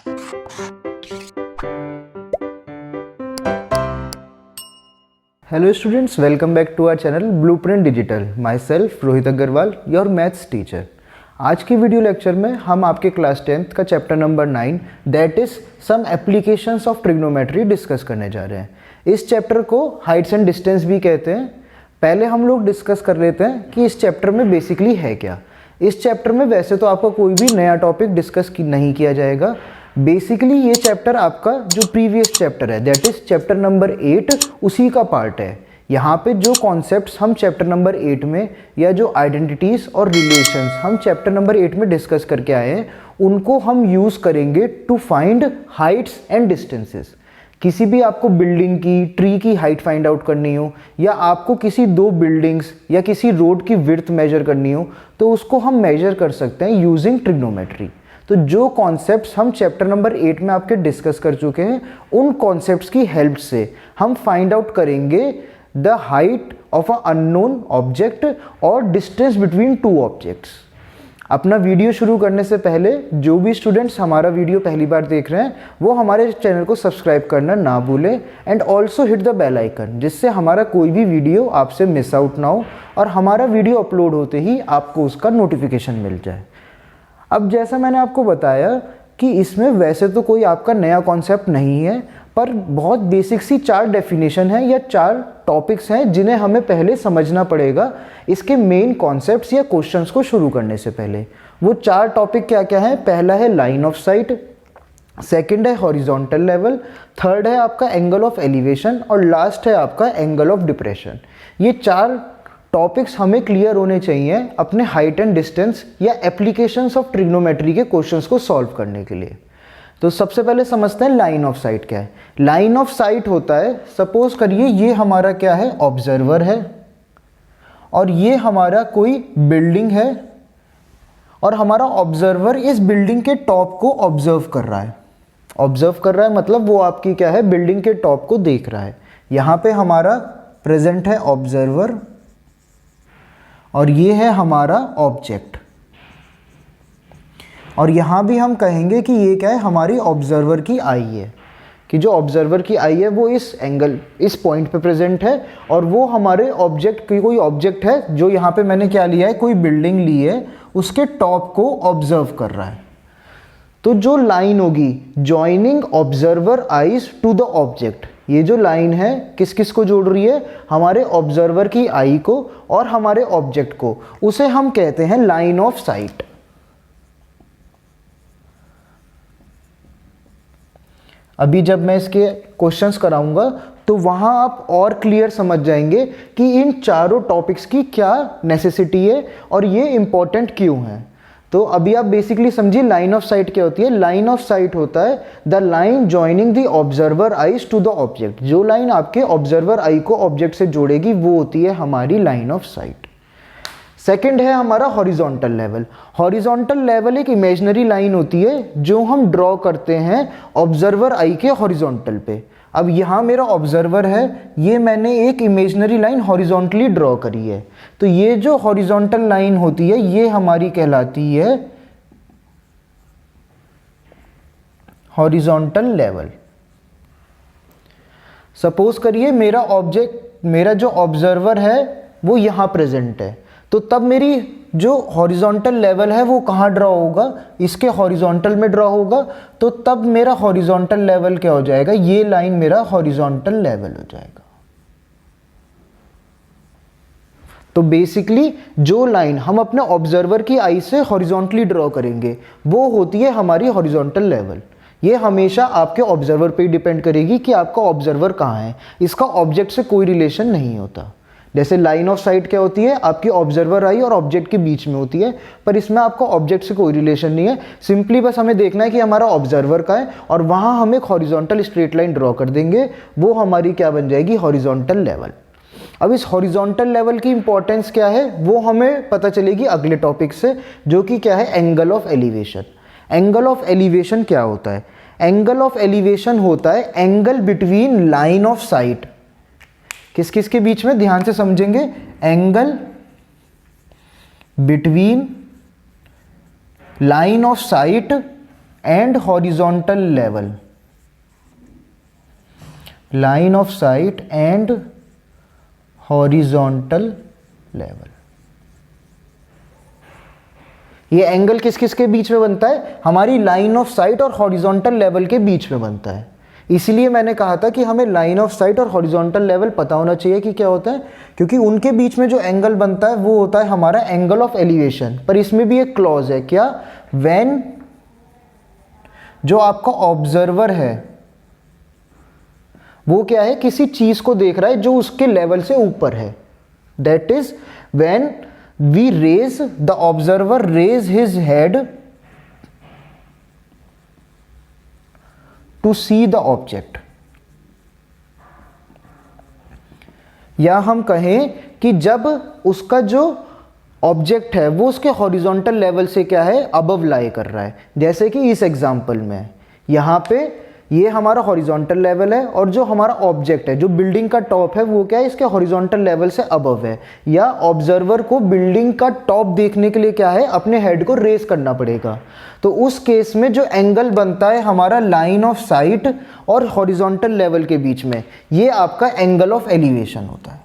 Hello students, welcome back to our channel Blueprint Digital. Myself Rohit Agarwal, your maths teacher. आज की video lecture में हम आपके क्लास 10th का chapter number 9 that is some applications of trigonometry discuss करने जा रहे हैं। इस चैप्टर को हाइट्स एंड डिस्टेंस भी कहते हैं। पहले हम लोग डिस्कस कर लेते हैं कि इस चैप्टर में बेसिकली है क्या। इस चैप्टर में वैसे तो आपका कोई भी नया टॉपिक डिस्कस नहीं किया जाएगा। बेसिकली ये चैप्टर आपका जो प्रीवियस चैप्टर है दैट इज चैप्टर नंबर 8 उसी का पार्ट है। यहाँ पे जो कॉन्सेप्ट्स हम चैप्टर नंबर 8 में या जो आइडेंटिटीज और रिलेशंस हम चैप्टर नंबर 8 में डिस्कस करके आए हैं उनको हम यूज़ करेंगे to find heights and distances. किसी भी आपको बिल्डिंग की ट्री की हाइट फाइंड आउट करनी हो या आपको किसी दो बिल्डिंग्स या किसी रोड की विड्थ मेजर करनी हो तो उसको हम मेजर कर सकते हैं यूजिंग ट्रिग्नोमेट्री। तो जो कॉन्सेप्ट्स हम चैप्टर नंबर 8 में आपके डिस्कस कर चुके हैं उन कॉन्सेप्ट्स की हेल्प से हम फाइंड आउट करेंगे the height of a unknown object और डिस्टेंस बिटवीन टू ऑब्जेक्ट्स। अपना वीडियो शुरू करने से पहले जो भी स्टूडेंट्स हमारा वीडियो पहली बार देख रहे हैं वो हमारे चैनल को सब्सक्राइब करना ना भूलें and also hit the bell icon, जिससे हमारा कोई भी वीडियो आपसे मिस आउट ना हो और हमारा वीडियो अपलोड होते ही आपको उसका नोटिफिकेशन मिल जाए। अब जैसा मैंने आपको बताया कि इसमें वैसे तो कोई आपका नया कॉन्सेप्ट नहीं है, पर बहुत बेसिक सी 4 डेफिनेशन है या 4 टॉपिक्स हैं जिन्हें हमें पहले समझना पड़ेगा इसके मेन कॉन्सेप्ट्स या क्वेश्चंस को शुरू करने से पहले। वो 4 टॉपिक क्या क्या हैं? पहला है लाइन ऑफ साइट, सेकंड है हॉरिजॉन्टल लेवल, थर्ड है आपका एंगल ऑफ एलिवेशन और लास्ट है आपका एंगल ऑफ डिप्रेशन। ये 4 टॉपिक्स हमें क्लियर होने चाहिए अपने हाइट एंड डिस्टेंस या एप्लीकेशंस ऑफ ट्रिग्नोमेट्री के क्वेश्चंस को सॉल्व करने के लिए। तो सबसे पहले समझते हैं लाइन ऑफ साइट क्या है। लाइन ऑफ साइट होता है, सपोज करिए ये हमारा क्या है, ऑब्जर्वर है और ये हमारा कोई बिल्डिंग है और हमारा ऑब्जर्वर इस बिल्डिंग के टॉप को ऑब्जर्व कर रहा है। ऑब्जर्व कर रहा है मतलब वो आपकी क्या है, बिल्डिंग के टॉप को देख रहा है। यहाँ पे हमारा प्रेजेंट है ऑब्जर्वर और ये है हमारा ऑब्जेक्ट। और यहाँ भी हम कहेंगे कि ये क्या है, हमारी ऑब्जर्वर की आई है, कि जो ऑब्जर्वर की आई है वो इस एंगल इस पॉइंट पे प्रेजेंट है और वो हमारे ऑब्जेक्ट की कोई ऑब्जेक्ट है जो यहाँ पे मैंने क्या लिया है, कोई बिल्डिंग ली है, उसके टॉप को ऑब्जर्व कर रहा है। तो जो लाइन होगी joining observer eyes to the object, ये जो लाइन है किस किस को जोड़ रही है, हमारे ऑब्जर्वर की आई को और हमारे ऑब्जेक्ट को, उसे हम कहते हैं लाइन ऑफ साइट। अभी जब मैं इसके क्वेश्चंस कराऊंगा तो वहां आप और क्लियर समझ जाएंगे कि इन चारों टॉपिक्स की क्या नेसेसिटी है और ये इंपॉर्टेंट क्यों है। तो अभी आप बेसिकली समझिए लाइन ऑफ साइट क्या होती है। लाइन ऑफ साइट होता है the line joining the observer eyes to the object. जो लाइन आपके ऑब्जर्वर आई को ऑब्जेक्ट से जोड़ेगी वो होती है हमारी लाइन ऑफ साइट। सेकंड है हमारा हॉरिजॉन्टल लेवल। हॉरिजॉन्टल लेवल एक इमेजिनरी लाइन होती है जो हम ड्रॉ करते हैं ऑब्जर्वर आई के हॉरिजॉन्टल पे। अब यहाँ मेरा ऑब्जर्वर है, ये मैंने एक इमेजिनरी लाइन हॉरिजॉन्टली ड्रॉ करी है। तो ये जो हॉरिजॉन्टल लाइन होती है ये हमारी कहलाती है हॉरिजॉन्टल लेवल। सपोज करिए मेरा जो ऑब्जर्वर है वो यहाँ प्रेजेंट है, तो तब मेरी जो हॉरिजॉन्टल लेवल है वो कहाँ ड्रॉ होगा, इसके हॉरिजॉन्टल में ड्रॉ होगा। तो तब मेरा हॉरिजॉन्टल लेवल क्या हो जाएगा, ये लाइन मेरा हॉरिजॉन्टल लेवल हो जाएगा। तो बेसिकली जो लाइन हम अपने ऑब्जर्वर की आई से हॉरिजॉन्टली ड्रॉ करेंगे वो होती है हमारी हॉरिजॉन्टल लेवल। ये हमेशा आपके ऑब्जर्वर पे ही डिपेंड करेगी कि आपका ऑब्जर्वर कहाँ है, इसका ऑब्जेक्ट से कोई रिलेशन नहीं होता। जैसे लाइन ऑफ साइट क्या होती है, आपकी ऑब्जर्वर आई और ऑब्जेक्ट के बीच में होती है, पर इसमें आपका ऑब्जेक्ट से कोई रिलेशन नहीं है। सिंपली बस हमें देखना है कि हमारा ऑब्जर्वर का है और वहाँ हम एक हॉरिजॉन्टल स्ट्रेट लाइन ड्रॉ कर देंगे, वो हमारी क्या बन जाएगी, हॉरिजॉन्टल लेवल। अब इस हॉरिजॉन्टल लेवल की इंपॉर्टेंस क्या है वो हमें पता चलेगी अगले टॉपिक से, जो कि क्या है, angle of elevation. Angle of elevation क्या होता है? एंगल ऑफ एलिवेशन होता है angle between line of site. किस किस के बीच में, ध्यान से समझेंगे, angle between line of sight and horizontal level, line of sight and horizontal level. ये एंगल किस किस के बीच में बनता है? हमारी लाइन ऑफ साइट और हॉरिजॉन्टल लेवल के बीच में बनता है। इसलिए मैंने कहा था कि हमें लाइन ऑफ साइट और हॉरिजॉन्टल लेवल पता होना चाहिए कि क्या होता है, क्योंकि उनके बीच में जो एंगल बनता है वो होता है हमारा एंगल ऑफ एलिवेशन। पर इसमें भी एक क्लॉज है, क्या? व्हेन जो आपका ऑब्जर्वर है वो क्या है, किसी चीज को देख रहा है जो उसके लेवल से ऊपर है, that is when we raise the observer raise his head to see the object. या हम कहें कि जब उसका जो ऑब्जेक्ट है वो उसके हॉरिजॉन्टल लेवल से क्या है, अबव लाई कर रहा है। जैसे कि इस एग्जांपल में यहाँ पे ये हमारा हॉरिजॉन्टल लेवल है और जो हमारा ऑब्जेक्ट है, जो बिल्डिंग का टॉप है, वो क्या है, इसके हॉरिजॉन्टल लेवल से अबव है। या ऑब्जर्वर को बिल्डिंग का टॉप देखने के लिए क्या है, अपने हेड को रेस करना पड़ेगा। तो उस केस में जो एंगल बनता है हमारा लाइन ऑफ साइट और हॉरिजॉन्टल लेवल के बीच में, ये आपका एंगल ऑफ एलिवेशन होता है।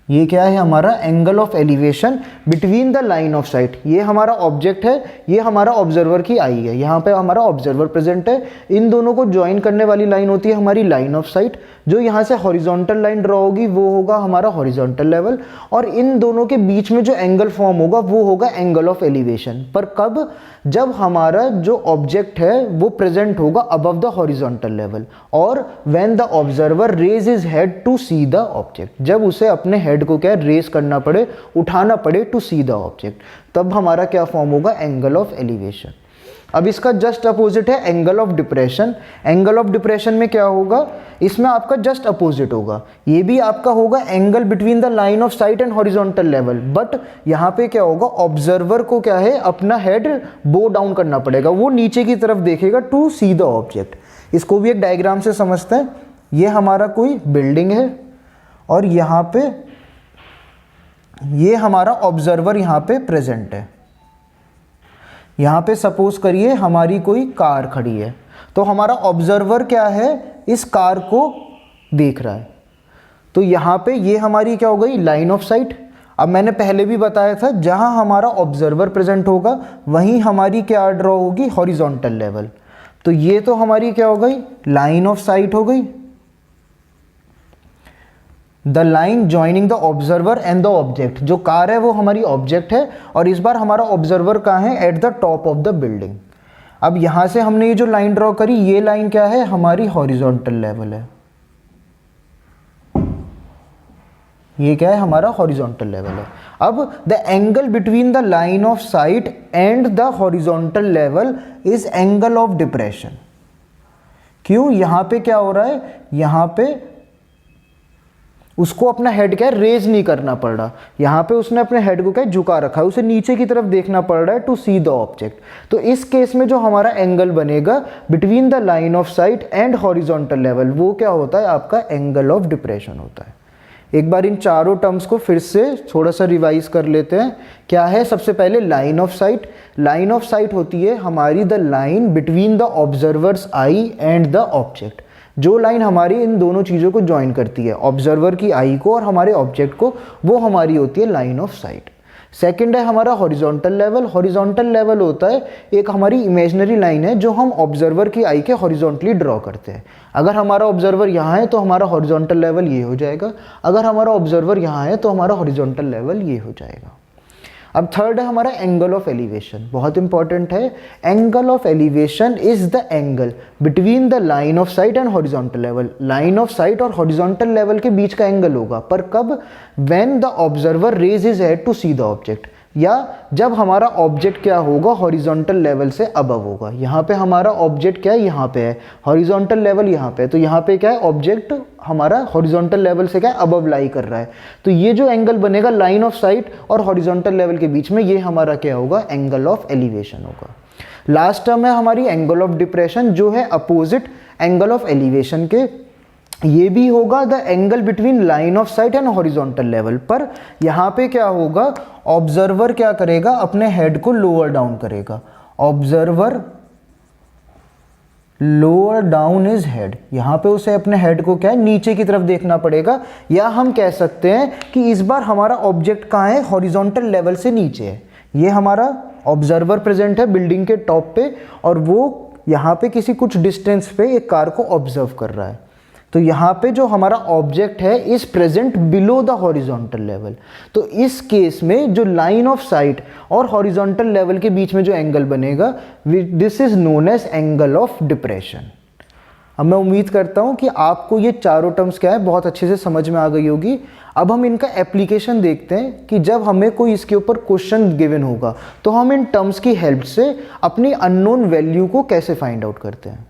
ये क्या है, हमारा angle of elevation between the line of site. ये हमारा ऑब्जेक्ट है, ये हमारा ऑब्जर्वर की आई है, यहाँ पे हमारा ऑब्जर्वर प्रेजेंट है। इन दोनों को ज्वाइन करने वाली लाइन होती है हमारी लाइन ऑफ साइट। जो यहाँ से हॉरिजॉन्टल लाइन ड्रॉ होगी वो होगा हमारा हॉरिजॉन्टल लेवल, और इन दोनों के बीच में जो एंगल फॉर्म होगा वो होगा एंगल ऑफ एलिवेशन। पर कब? जब हमारा जो ऑब्जेक्ट है वो प्रेजेंट होगा अबव द हॉरिजॉन्टल लेवल, और when the observer raise his head to see the object, जब उसे अपने हेड को क्या रेज करना पड़े, उठाना पड़े, टू सी द ऑब्जेक्ट, तब हमारा क्या फॉर्म होगा, एंगल ऑफ एलिवेशन। अब इसका जस्ट अपोजिट है angle of depression. Angle of depression में क्या होगा, इसमें आपका जस्ट अपोजिट होगा। ये भी आपका होगा angle between the line of sight and horizontal level, but यहाँ पे क्या होगा, ऑब्जर्वर को क्या है, अपना हेड बो डाउन करना पड़ेगा, वो नीचे की तरफ देखेगा टू सी द ऑब्जेक्ट। इसको भी एक डायग्राम से समझते हैं। ये हमारा कोई बिल्डिंग है और यहाँ पे ये हमारा ऑब्जर्वर यहाँ पे प्रेजेंट है। यहाँ पे सपोज करिए हमारी कोई कार खड़ी है, तो हमारा ऑब्जर्वर क्या है, इस कार को देख रहा है। तो यहाँ पे ये हमारी क्या हो गई, लाइन ऑफ साइट। अब मैंने पहले भी बताया था, जहाँ हमारा ऑब्जर्वर प्रेजेंट होगा वहीं हमारी क्या ड्रॉ होगी, हॉरिजॉन्टल लेवल। तो ये तो हमारी क्या हो गई, लाइन ऑफ साइट हो गई, the line joining the observer and the object. जो कार है वो हमारी ऑब्जेक्ट है, और इस बार हमारा ऑब्जर्वर कहाँ है, at the top of the building. अब यहाँ से हमने ये जो लाइन ड्रॉ करी, ये लाइन क्या है, हमारी हॉरिजॉन्टल लेवल है। ये क्या है, हमारा हॉरिजॉन्टल लेवल है। अब the angle between the line of sight and the horizontal level is angle of depression. क्यों? यहाँ पे क्या हो रहा है, यहाँ पे उसको अपना हेड क्या रेज नहीं करना पड़ रहा, यहाँ पे उसने अपने हेड को क्या झुका रखा है, उसे नीचे की तरफ देखना पड़ रहा है टू सी द ऑब्जेक्ट। तो इस केस में जो हमारा एंगल बनेगा between the line of sight and horizontal level, वो क्या होता है, आपका एंगल ऑफ डिप्रेशन होता है। एक बार इन चारों टर्म्स को फिर से थोड़ा सा रिवाइज कर लेते हैं। क्या है, सबसे पहले line of site. Line of site होती है हमारी the line between the observers I and the object. जो लाइन हमारी इन दोनों चीज़ों को ज्वाइन करती है, ऑब्जर्वर की आई को और हमारे ऑब्जेक्ट को, वो हमारी होती है लाइन ऑफ साइट। सेकंड है हमारा हॉरिजॉन्टल लेवल। हॉरिजॉन्टल लेवल होता है एक हमारी इमेजिनरी लाइन है जो हम ऑब्जर्वर की आई के हॉरिजॉन्टली ड्रॉ करते हैं। अगर हमारा ऑब्जर्वर यहाँ है तो हमारा हॉरिजॉन्टल लेवल ये हो जाएगा, अगर हमारा ऑब्जर्वर यहाँ है तो हमारा हॉरिजॉन्टल लेवल ये हो जाएगा। अब थर्ड है हमारा एंगल ऑफ एलिवेशन, बहुत इंपॉर्टेंट है। Angle of elevation is the angle between the line of sight and horizontal level. Line of sight और हॉरिजॉन्टल लेवल के बीच का एंगल होगा, पर कब, when the observer raise his head to see the object, या जब हमारा ऑब्जेक्ट क्या होगा, हॉरिजॉन्टल लेवल से अबव होगा। यहाँ पे हमारा ऑब्जेक्ट क्या है, यहाँ पे है, हॉरिजॉन्टल लेवल यहाँ पे है, तो यहाँ पे क्या है, ऑब्जेक्ट हमारा हॉरिजॉन्टल लेवल से क्या है, अबव लाई कर रहा है। तो ये जो एंगल बनेगा लाइन ऑफ साइट और हॉरिजॉन्टल लेवल के बीच में, ये हमारा क्या होगा, एंगल ऑफ एलिवेशन होगा। लास्ट टर्म है हमारी एंगल ऑफ डिप्रेशन, जो है अपोजिट एंगल ऑफ एलिवेशन के। ये भी होगा the angle between line of sight and horizontal level. पर यहाँ पे क्या होगा, ऑब्जर्वर क्या करेगा, अपने हेड को लोअर डाउन करेगा। Observer lower down is head, यहाँ पे उसे अपने हेड को क्या है, नीचे की तरफ देखना पड़ेगा। या हम कह सकते हैं कि इस बार हमारा ऑब्जेक्ट कहाँ है, हॉरिजॉन्टल लेवल से नीचे है। ये हमारा ऑब्जर्वर प्रेजेंट है बिल्डिंग के टॉप पे, और वो यहाँ पे किसी कुछ डिस्टेंस पे एक कार को ऑब्जर्व कर रहा है। तो यहाँ पे जो हमारा ऑब्जेक्ट है is present below the horizontal level. तो इस केस में जो लाइन ऑफ साइट और हॉरिजॉन्टल लेवल के बीच में जो एंगल बनेगा, this is known as angle of depression. अब मैं उम्मीद करता हूँ कि आपको ये चारों टर्म्स क्या है बहुत अच्छे से समझ में आ गई होगी। अब हम इनका एप्लीकेशन देखते हैं कि जब हमें कोई इसके ऊपर क्वेश्चन गिवन होगा तो हम इन टर्म्स की हेल्प से अपनी अननोन वैल्यू को कैसे फाइंड आउट करते हैं।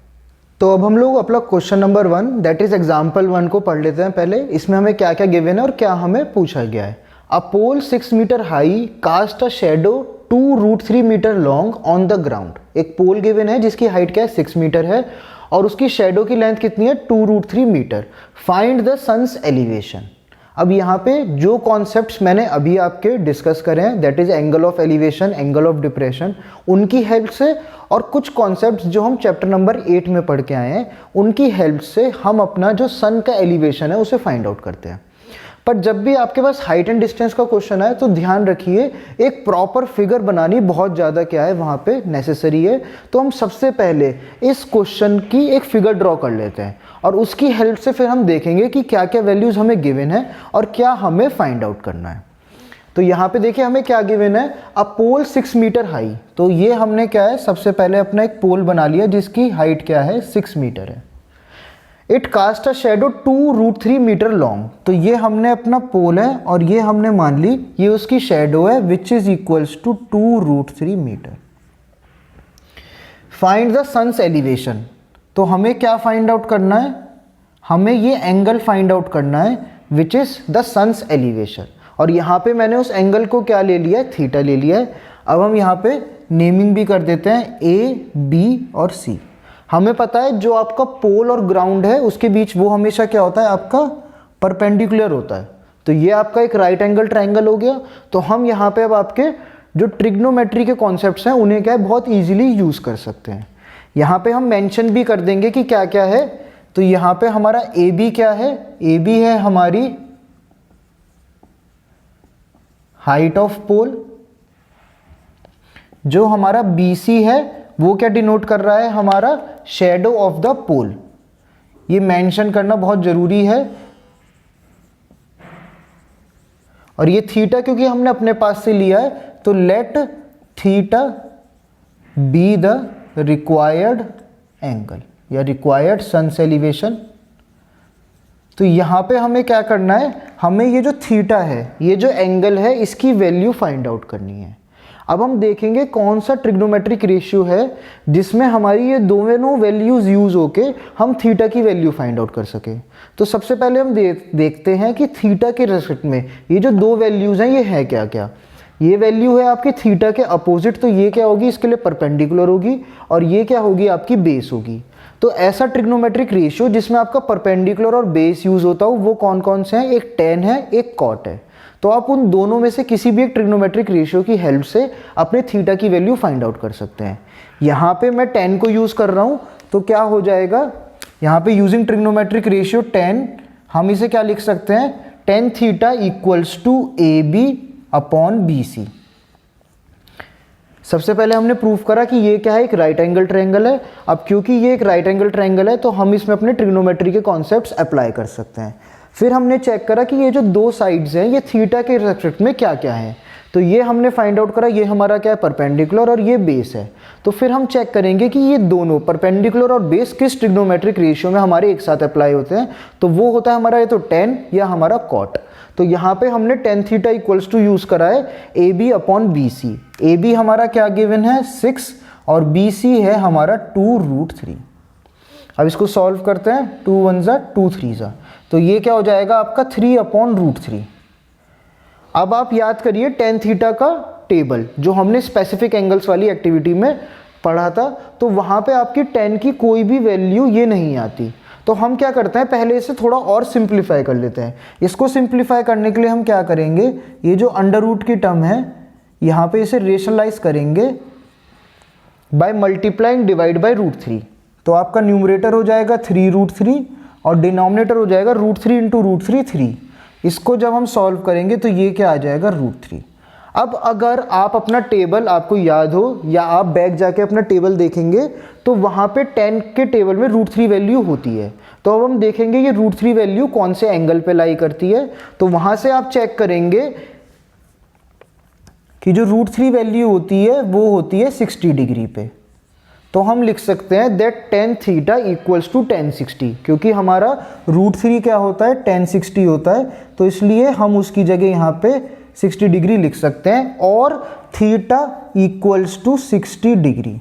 तो अब हम लोग अपना question number 1 that is example 1 को पढ़ लेते हैं पहले। इसमें हमें क्या क्या गिवन है और क्या हमें पूछा गया है। A pole 6 metre high cast a shadow 2√3 metre long on the ground. एक पोल गिवन है जिसकी हाइट क्या है 6 मीटर है और उसकी शेडो की लेंथ कितनी है 2√3 metre. Find the sun's elevation. अब यहाँ पे जो कॉन्सेप्ट्स मैंने अभी आपके डिस्कस करे हैं that is angle of elevation, angle of depression, उनकी हेल्प से और कुछ कॉन्सेप्ट्स जो हम चैप्टर नंबर 8 में पढ़ के आए हैं उनकी हेल्प से हम अपना जो सन का एलिवेशन है उसे फाइंड आउट करते हैं। पर जब भी आपके पास हाइट एंड डिस्टेंस का क्वेश्चन आए तो ध्यान रखिए एक प्रॉपर फिगर बनानी बहुत ज़्यादा क्या है वहाँ पे नेसेसरी है। तो हम सबसे पहले इस क्वेश्चन की एक फिगर ड्रॉ कर लेते हैं और उसकी हेल्प से फिर हम देखेंगे कि क्या क्या वैल्यूज़ हमें गिवन है और क्या हमें फाइंड आउट करना है। तो यहाँ पे देखिए हमें क्या गिवन है, अ पोल 6 मीटर हाई। तो ये हमने क्या है सबसे पहले अपना एक पोल बना लिया जिसकी हाइट क्या है 6 मीटर है। It cast a shadow 2√3 metre long. तो ये हमने अपना पोल है और ये हमने मान ली ये उसकी शेडो है which is equals to 2√3 metre. Find the sun's elevation. तो हमें क्या फाइंड आउट करना है, हमें ये एंगल फाइंड आउट करना है which is the sun's elevation. और यहाँ पे मैंने उस एंगल को क्या ले लिया है, थीटा ले लिया है। अब हम यहाँ पे नेमिंग भी कर देते हैं ए, बी और सी। हमें पता है जो आपका पोल और ग्राउंड है उसके बीच वो हमेशा क्या होता है आपका परपेंडिकुलर होता है। तो ये आपका एक राइट एंगल ट्रायंगल हो गया। तो हम यहाँ पे अब आपके जो ट्रिग्नोमेट्री के कॉन्सेप्ट्स हैं उन्हें क्या है बहुत ईजिली यूज़ कर सकते हैं। यहाँ पे हम मेंशन भी कर देंगे कि क्या क्या है। तो यहाँ पे हमारा ए बी क्या है, ए बी है हमारी हाइट ऑफ पोल। जो हमारा बी सी है वो क्या डिनोट कर रहा है, हमारा शेडो ऑफ द पोल। ये मेंशन करना बहुत जरूरी है। और ये थीटा क्योंकि हमने अपने पास से लिया है तो let theta be the required angle या रिक्वायर्ड सन्स एलिवेशन। तो यहाँ पे हमें क्या करना है, हमें ये जो थीटा है ये जो एंगल है इसकी वैल्यू फाइंड आउट करनी है। अब हम देखेंगे कौन सा ट्रिग्नोमेट्रिक रेशियो है जिसमें हमारी ये दोनों वैल्यूज़ यूज़ होके हम थीटा की वैल्यू फाइंड आउट कर सके। तो सबसे पहले हम देखते हैं कि थीटा के रेस्पेक्ट में ये जो दो वैल्यूज़ हैं ये है क्या क्या। ये वैल्यू है आपकी थीटा के अपोजिट, तो ये क्या होगी इसके लिए परपेंडिकुलर होगी और ये क्या होगी आपकी बेस होगी। तो ऐसा ट्रिग्नोमेट्रिक रेशियो जिसमें आपका परपेंडिकुलर और बेस यूज़ होता हो वो कौन कौन से हैं, एक tan है एक cot है। तो आप उन दोनों में से किसी भी एक ट्रिग्नोमेट्रिक रेशियो की हेल्प से अपने थीटा की वैल्यू फाइंड आउट कर सकते हैं। यहाँ पे मैं tan को यूज़ कर रहा हूँ तो क्या हो जाएगा, यहाँ पे यूजिंग ट्रिग्नोमेट्रिक रेशियो tan हम इसे क्या लिख सकते हैं, tan theta equals to A B upon B C. सबसे पहले हमने प्रूफ करा कि ये क्या है, एक राइट एंगल ट्रायंगल है। अब क्योंकि ये एक राइट एंगल ट्रायंगल है तो हम इसमें अपने ट्रिग्नोमेट्री के कॉन्सेप्ट्स अप्लाई कर सकते हैं। फिर हमने चेक करा कि ये जो दो साइड्स हैं ये थीटा के रेस्पेक्ट में क्या क्या है। तो ये हमने फाइंड आउट करा, ये हमारा क्या है परपेंडिकुलर और ये बेस है। तो फिर हम चेक करेंगे कि ये दोनों परपेंडिकुलर और बेस किस ट्रिग्नोमेट्रिक रेशियो में हमारे एक साथ अप्लाई होते हैं। तो वो होता है हमारा ये तो tan या हमारा cot। तो यहाँ पे हमने tan theta equals to use करा है A B upon B C. A B हमारा क्या गिवन है 6 और बी सी है हमारा 2√3। अब इसको सॉल्व करते हैं, 2 1 ज़ा 2 3 ज़ा। तो ये क्या हो जाएगा आपका 3/√3। अब आप याद करिए tan थीटा का टेबल जो हमने स्पेसिफिक एंगल्स वाली एक्टिविटी में पढ़ा था। तो वहाँ पे आपकी tan की कोई भी वैल्यू ये नहीं आती। तो हम क्या करते हैं, पहले इसे थोड़ा और सिंप्लीफाई कर लेते हैं। इसको सिंप्लीफाई करने के लिए हम क्या करेंगे, ये जो अंडर रूट की टर्म है यहाँ पे इसे रेशनलाइज करेंगे बाय मल्टीप्लाइंग डिवाइड बाय √3। तो आपका न्यूमरेटर हो जाएगा 3√3 और डिनोमिनेटर हो जाएगा √3 इंटू √3 3। इसको जब हम सॉल्व करेंगे तो ये क्या आ जाएगा √3। अब अगर आप अपना टेबल आपको याद हो या आप बैक जाके अपना टेबल देखेंगे तो वहाँ पे 10 के टेबल में √3 वैल्यू होती है। तो अब हम देखेंगे ये √3 वैल्यू कौन से एंगल पे लाई करती है। तो वहाँ से आप चेक करेंगे कि जो √3 वैल्यू होती है वो होती है 60 डिग्री पे। तो हम लिख सकते हैं that tan theta equals to tan 60, क्योंकि हमारा √3 क्या होता है, tan 60 होता है। तो इसलिए हम उसकी जगह यहाँ पे 60 डिग्री लिख सकते हैं और थीटा इक्वल्स टू 60 डिग्री।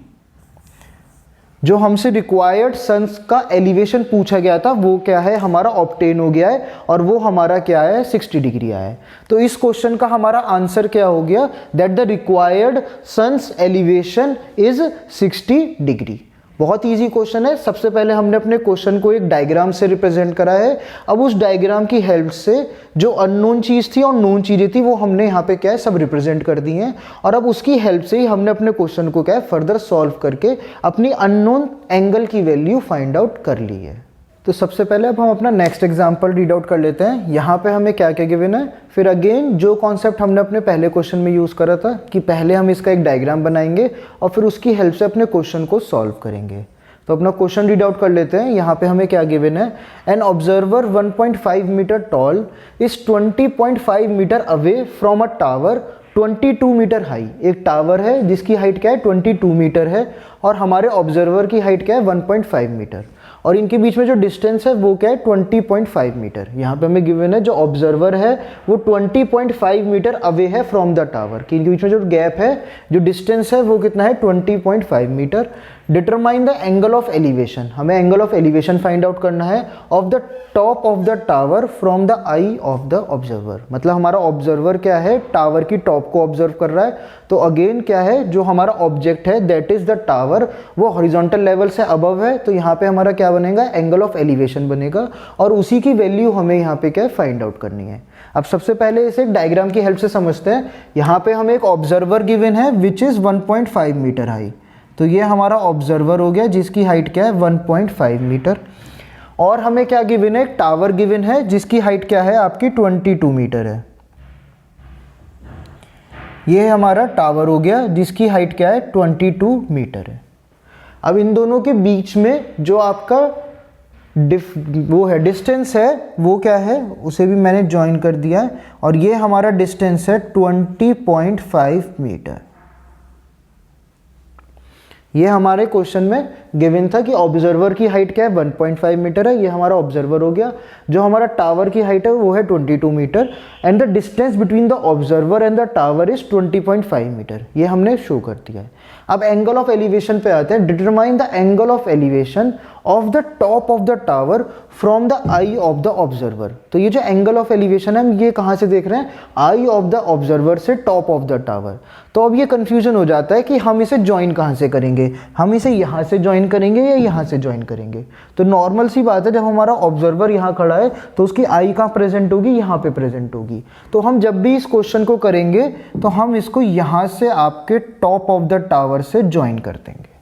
जो हमसे रिक्वायर्ड सन्स का एलिवेशन पूछा गया था वो क्या है, हमारा ऑब्टेन हो गया है और वो हमारा क्या है 60 डिग्री आया है। तो इस क्वेश्चन का हमारा आंसर क्या हो गया, that the required sun's elevation is 60 degree. बहुत इजी क्वेश्चन है। सबसे पहले हमने अपने क्वेश्चन को एक डायग्राम से रिप्रेजेंट करा है। अब उस डायग्राम की हेल्प से जो अननोन चीज़ थी और नोन चीज़ें थी वो हमने यहाँ पे क्या है सब रिप्रेजेंट कर दी हैं। और अब उसकी हेल्प से ही हमने अपने क्वेश्चन को क्या है फर्दर सॉल्व करके अपनी अननोन एंगल की वैल्यू फाइंड आउट कर ली है। तो सबसे पहले अब हम अपना नेक्स्ट एग्जाम्पल रीड आउट कर लेते हैं। यहाँ पे हमें क्या क्या गिवन है, फिर अगेन जो कॉन्सेप्ट हमने अपने पहले क्वेश्चन में यूज़ करा था कि पहले हम इसका एक डायग्राम बनाएंगे और फिर उसकी हेल्प से अपने क्वेश्चन को सॉल्व करेंगे। तो अपना क्वेश्चन रीड आउट कर लेते हैं। यहाँ पे हमें क्या गिवन है, an observer 1.5 metre tall is 20.5 metre away from a tower 22 metre high. एक टावर है जिसकी हाइट क्या है 22 मीटर है और हमारे ऑब्जर्वर की हाइट क्या है 1.5 मीटर और इनके बीच में जो डिस्टेंस है वो क्या है 20.5 मीटर। यहाँ पे हमें गिवन है जो ऑब्जर्वर है वो 20.5 मीटर अवे है फ्रॉम द टावर, कि इनके बीच में जो गैप है जो डिस्टेंस है वो कितना है 20.5 metre. Determine the angle of elevation, हमें angle of elevation find out करना है of the top of the tower from the eye of the observer. मतलब हमारा ऑब्जर्वर क्या है टावर की टॉप को ऑब्जर्व कर रहा है। तो अगेन क्या है जो हमारा ऑब्जेक्ट है दैट इज द टावर वो हॉरिजॉन्टल लेवल से अबव है। तो यहाँ पे हमारा क्या बनेगा एंगल ऑफ एलिवेशन बनेगा और उसी की वैल्यू हमें यहाँ पे क्या है फाइंड आउट करनी है। अब सबसे पहले इसे एक डायग्राम की हेल्प से समझते हैं। यहाँ पे हमें एक ऑब्जर्वर गिवन है विच इज़ 1.5 मीटर हाई। तो ये हमारा ऑब्जर्वर हो गया जिसकी हाइट क्या है 1.5 मीटर और हमें क्या गिवन है एक टावर गिवन है जिसकी हाइट क्या है आपकी 22 मीटर है। ये हमारा टावर हो गया जिसकी हाइट क्या है 22 मीटर है। अब इन दोनों के बीच में जो आपका वो है डिस्टेंस है वो क्या है उसे भी मैंने ज्वाइन कर दिया है और ये हमारा डिस्टेंस है 20.5 मीटर। ये हमारे क्वेश्चन में गिवन था कि ऑब्जर्वर की हाइट क्या है 1.5 मीटर है। ये हमारा ऑब्जर्वर हो गया। जो हमारा टावर की हाइट है वो है 22 metre and the distance between the observer and the tower is 20.5 metre. ये हमने शो कर दिया है। अब एंगल ऑफ एलिवेशन पे आते हैं। Determine the angle of elevation of the top of the tower from the eye of the observer. तो ये जो एंगल ऑफ एलिवेशन है हम ये कहाँ से देख रहे हैं, आई ऑफ द ऑब्जर्वर से टॉप ऑफ द टावर। तो अब ये कंफ्यूजन हो जाता है कि हम इसे ज्वाइन कहाँ से करेंगे, हम इसे यहाँ से ज्वाइन करेंगे या यहाँ से ज्वाइन करेंगे। तो नॉर्मल सी बात है जब हमारा ऑब्जर्वर यहाँ खड़ा है तो उसकी आई कहाँ प्रेजेंट होगी, यहाँ पे प्रेजेंट होगी। तो हम जब भी इस क्वेश्चन को करेंगे तो हम इसको यहाँ से आपके टॉप ऑफ द टावर से ज्वाइन कर देंगे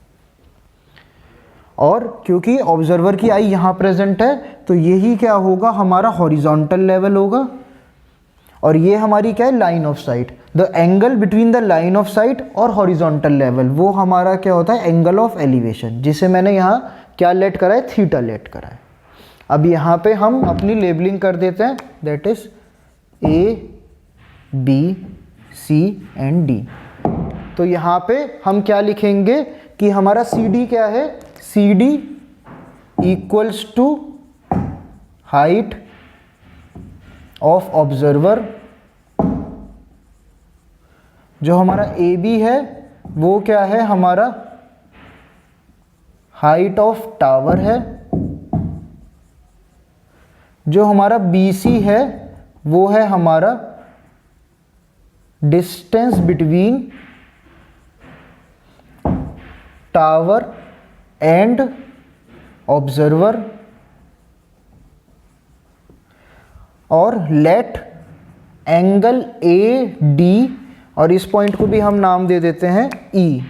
और क्योंकि ऑब्जर्वर की आई यहाँ प्रेजेंट है तो यही क्या होगा हमारा हॉरिजॉन्टल लेवल होगा और ये हमारी क्या है line of site. The angle between the line of sight और हॉरिजॉन्टल लेवल वो हमारा क्या होता है एंगल ऑफ एलिवेशन, जिसे मैंने यहाँ क्या लेट करा है थीटा लेट करा है। अब यहाँ पे हम अपनी लेबलिंग कर देते हैं that is A B C and D. तो यहाँ पे हम क्या लिखेंगे कि हमारा सी डी क्या है, C D equals to height of observer. जो हमारा ए बी है वो क्या है हमारा हाइट ऑफ टावर है। जो हमारा बी सी है वो है हमारा distance between tower and observer. और लेट एंगल ए डी, और इस पॉइंट को भी हम नाम दे देते हैं E.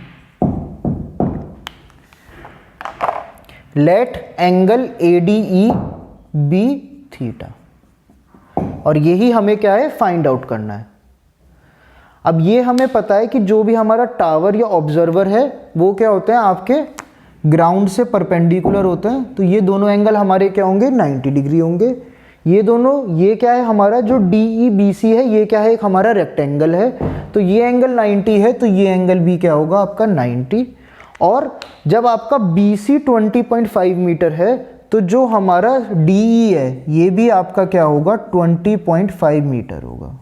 Let angle A D E be theta, और यही हमें क्या है फाइंड आउट करना है। अब ये हमें पता है कि जो भी हमारा टावर या ऑब्जर्वर है वो क्या होते हैं, आपके ग्राउंड से परपेंडिकुलर होते हैं। तो ये दोनों एंगल हमारे क्या होंगे, 90 डिग्री होंगे। ये दोनों, ये क्या है हमारा जो डी ई बी सी है, ये क्या है, एक हमारा रेक्टेंगल है। तो ये एंगल 90 है, तो ये एंगल भी क्या होगा आपका 90। और जब आपका बी सी 20.5 मीटर है, तो जो हमारा डी ई है ये भी आपका क्या होगा, 20.5 मीटर होगा।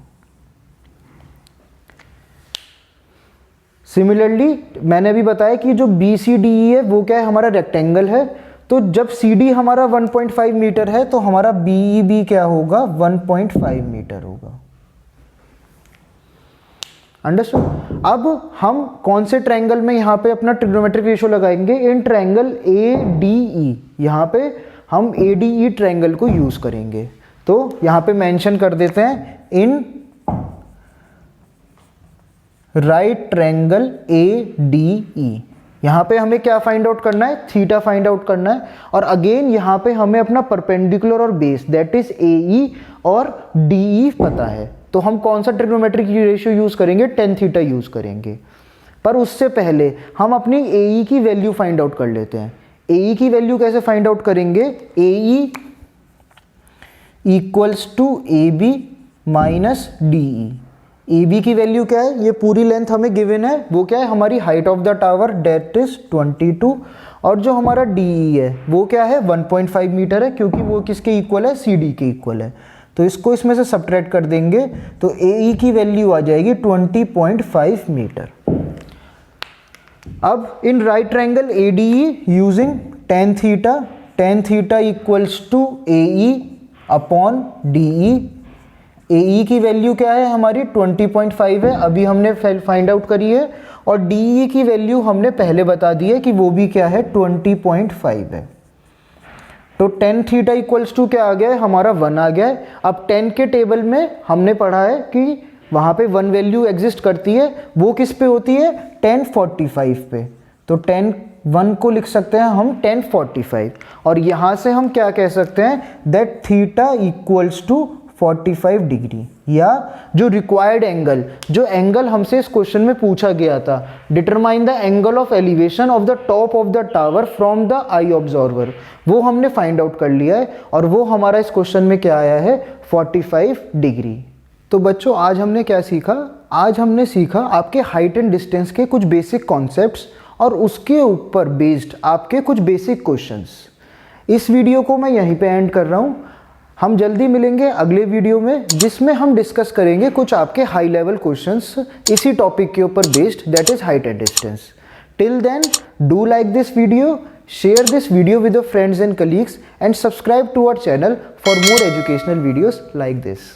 सिमिलरली मैंने अभी बताया कि जो बी सी डी ई है वो क्या है, हमारा रेक्टेंगल है। तो जब सी डी हमारा 1.5 मीटर है, तो हमारा बी ई भी क्या होगा, 1.5 मीटर होगा। अंडरस्टूड। अब हम कौन से ट्रायंगल में यहाँ पे अपना ट्रिग्नोमेट्रिक रेशियो लगाएंगे, इन ट्रायंगल ए डी ई। यहाँ पे हम ए डी ई ट्रायंगल को यूज करेंगे। तो यहाँ पे मेंशन कर देते हैं, इन राइट ट्रायंगल ए डी ई। यहाँ पे हमें क्या फाइंड आउट करना है, थीटा फाइंड आउट करना है। और अगेन यहाँ पे हमें अपना परपेंडिकुलर और बेस दैट इज ए ई और डी ई पता है। तो हम कौन सा ट्रिग्नोमेट्रिक रेशियो यूज करेंगे, tan थीटा यूज करेंगे। पर उससे पहले हम अपनी ए ई की वैल्यू फाइंड आउट कर लेते हैं। ए ई की वैल्यू कैसे फाइंड आउट करेंगे, A E equals to A B minus D E. A B की वैल्यू क्या है, ये पूरी लेंथ हमें गिवन है, वो क्या है हमारी height of the tower that is 22। और जो हमारा डी ई है वो क्या है 1.5 मीटर है, क्योंकि वो किसके इक्वल है, सी डी के इक्वल है। तो इसको इसमें से सब्ट्रैक्ट कर देंगे, तो ए ई की वैल्यू आ जाएगी 20.5 मीटर। अब in right triangle A D E using tan theta equals to A E upon D E. A E की वैल्यू क्या है हमारी 20.5 है, अभी हमने फाइंड आउट करी है। और डी ई की वैल्यू हमने पहले बता दी है कि वो भी क्या है 20.5 है। तो tan थीटा इक्वल्स टू क्या आ गया है हमारा 1 आ गया है। अब tan के टेबल में हमने पढ़ा है कि वहाँ पे 1 वैल्यू एग्जिस्ट करती है, वो किस पे होती है, tan 45 पे। तो tan 1 को लिख सकते हैं हम tan 45। और यहाँ से हम क्या कह सकते हैं, that theta equals to 45 degree. या जो रिक्वायर्ड एंगल, जो एंगल हमसे इस क्वेश्चन में पूछा गया था, determine the angle of elevation of the top of the tower from the I observer, वो हमने फाइंड आउट कर लिया है। और वो हमारा इस क्वेश्चन में क्या आया है 45 डिग्री। तो बच्चों आज हमने क्या सीखा, आज हमने सीखा आपके हाइट एंड डिस्टेंस के कुछ बेसिक कॉन्सेप्ट्स और उसके ऊपर बेस्ड आपके कुछ बेसिक क्वेश्चंस। इस वीडियो को मैं यहीं पे एंड कर रहा हूँ। हम जल्दी मिलेंगे अगले वीडियो में, जिसमें हम डिस्कस करेंगे कुछ आपके हाई लेवल क्वेश्चंस इसी टॉपिक के ऊपर based, that is height and distance. Till then do like this video, share this video with your friends and colleagues, and subscribe to our channel for more educational videos like this.